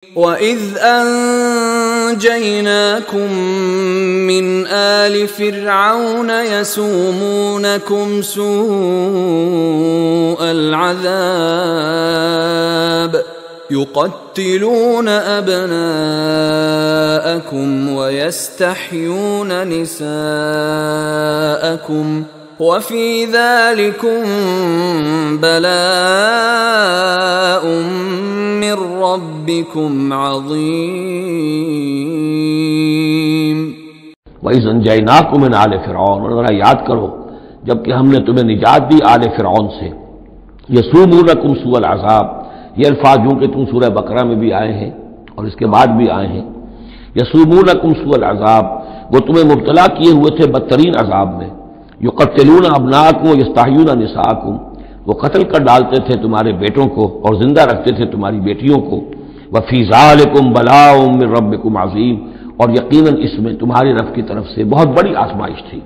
वइज़ अंजयनाकुम मिन आलि फ़िरऔन यसूमूनकुम सूअल अज़ाब युक़त्तिलून अब्नाअकुम वयस्तहयून निसाअकुम वफ़ी ज़ालिकुम बलाउम मिर रब्बिकुम अज़ीम। वइज़ अंजयनाकुम मिन आलि फ़िरऔन, और ज़रा याद करो जबकि हमने तुम्हें निजात दी आले फ़िरऔन से। यसूमूनकुम सूअल अज़ाब, ये अल्फाज जो कि तुम सूरह बकरा में भी आए हैं और इसके बाद भी आए हैं। यसूमूनकुम सूअल अज़ाब, वो तुम्हें मुब्तला किए हुए थे बदतरीन अज़ाब में। युक़त्तिलून अब्नाअकुम व यस्तहयून निसाअकुम, वो कत्ल कर डालते थे तुम्हारे बेटों को और जिंदा रखते थे तुम्हारी बेटियों को। वफ़ी ज़ालिकुम बलाउम मिर रब्बिकुम अज़ीम, और यकीनन इसमें तुम्हारी रब की तरफ से बहुत बड़ी आजमाइश थी।